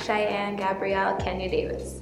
Shai-Anne Kenya Davis.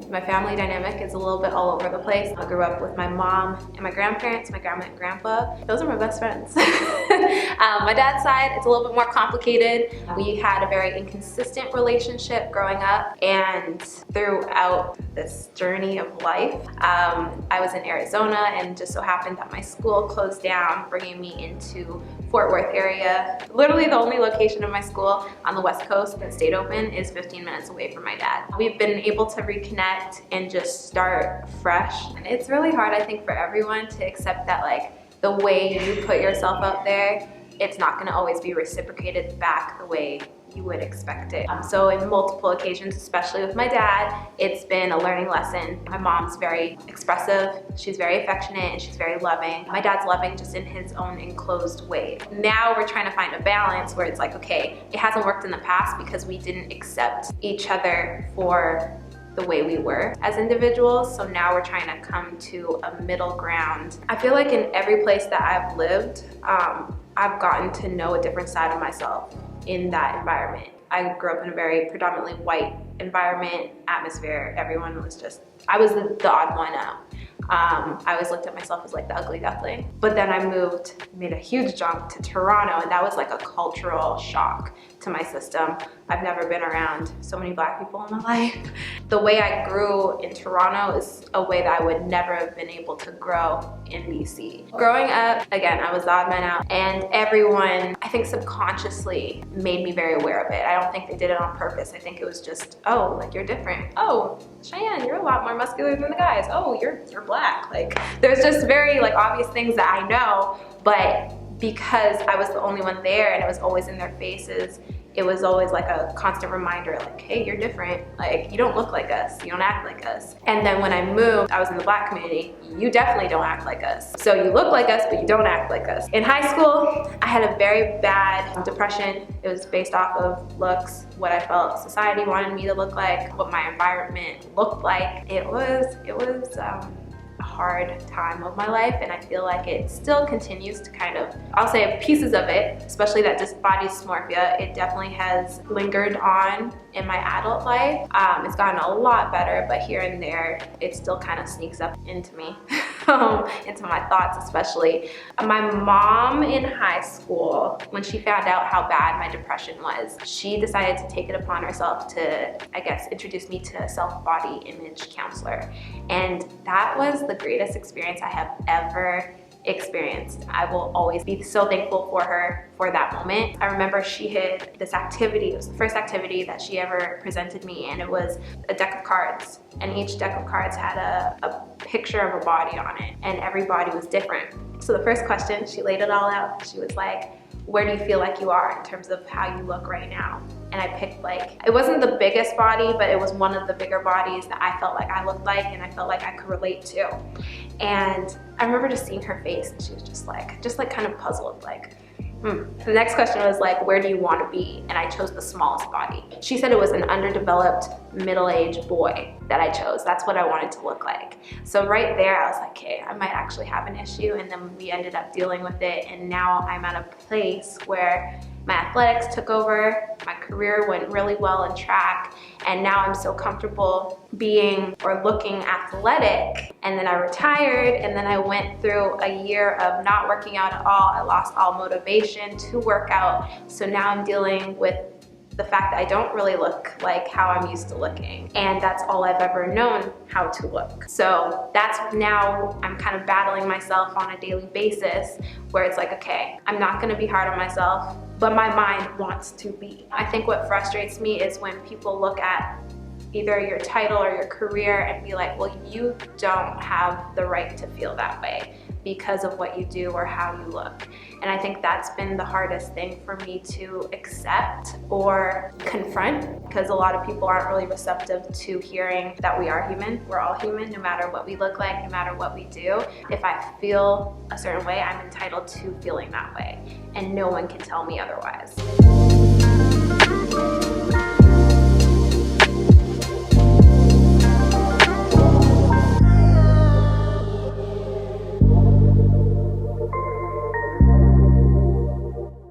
My family dynamic is a little bit all over the place. I grew up with my mom and my grandparents, my grandma and grandpa. Those are my best friends. My dad's side, it's a little bit more complicated. We had a very inconsistent relationship growing up, and throughout this journey of life, I was in Arizona, and just so happened that my school closed down, bringing me into Fort Worth area. Literally the only location of my school on the West Coast that stayed open is 15 minutes away from my dad. We've been able to reconnect and just start fresh. And it's really hard, I think, for everyone to accept that, like, the way you put yourself out there, it's not gonna always be reciprocated back the way you would expect it. So in multiple occasions, especially with my dad, it's been a learning lesson. My mom's very expressive, she's very affectionate, and she's very loving. My dad's loving just in his own enclosed way. Now we're trying to find a balance where it's like, okay, it hasn't worked in the past because we didn't accept each other for the way we were as individuals. So now we're trying to come to a middle ground. I feel like in every place that I've lived, I've gotten to know a different side of myself in that environment. I grew up in a very predominantly white environment, atmosphere. Everyone was just, I was the odd one out. I always looked at myself as like the ugly duckling. But then I made a huge jump to Toronto, and that was like a cultural shock to my system. I've never been around so many Black people in my life. The way I grew in Toronto is a way that I would never have been able to grow in BC. Growing up, again, I was the odd man out, and everyone, I think subconsciously, made me very aware of it. I don't think they did it on purpose. I think it was just, oh, like, you're different. Oh, Shai-Anne, you're a lot more muscular than the guys. Oh, you're Black. Like, there's just very like obvious things that I know, but because I was the only one there and it was always in their faces, it was always like a constant reminder, like, hey, you're different. Like, you don't look like us. You don't act like us. And then when I moved, I was in the Black community. You definitely don't act like us. So you look like us, but you don't act like us. In high school, I had a very bad depression. It was based off of looks, what I felt society wanted me to look like, what my environment looked like. It was a hard time of my life, and I feel like it still continues to kind of, I'll say pieces of it, especially that body dysmorphia, it definitely has lingered on in my adult life. It's gotten a lot better, but here and there, it still kind of sneaks up into me, into my thoughts especially. My mom in high school, when she found out how bad my depression was, she decided to take it upon herself to, I guess, introduce me to a self-body image counselor. And that was the greatest experience I have ever experienced. I will always be so thankful for her for that moment. I remember she had this activity, it was the first activity that she ever presented me, and it was a deck of cards, and each deck of cards had a picture of a body on it, and every body was different. So the first question, she laid it all out. She was like, where do you feel like you are in terms of how you look right now? And I picked, like, it wasn't the biggest body, but it was one of the bigger bodies that I felt like I looked like and I felt like I could relate to. And I remember just seeing her face, and she was just like kind of puzzled, like, The next question was like, where do you want to be? And I chose the smallest body. She said it was an underdeveloped middle-aged boy that I chose. That's what I wanted to look like. So right there, I was like, okay, I might actually have an issue. And then we ended up dealing with it. And now I'm at a place where my athletics took over, my career went really well in track, and now I'm so comfortable being or looking athletic. And then I retired, and then I went through a year of not working out at all. I lost all motivation to work out. So now I'm dealing with the fact that I don't really look like how I'm used to looking. And that's all I've ever known how to look. So that's now I'm kind of battling myself on a daily basis where it's like, okay, I'm not gonna be hard on myself, but my mind wants to be. I think what frustrates me is when people look at either your title or your career and be like, well, you don't have the right to feel that way because of what you do or how you look. And I think that's been the hardest thing for me to accept or confront, because a lot of people aren't really receptive to hearing that we are human. We're all human, no matter what we look like, no matter what we do. If I feel a certain way, I'm entitled to feeling that way, and no one can tell me otherwise.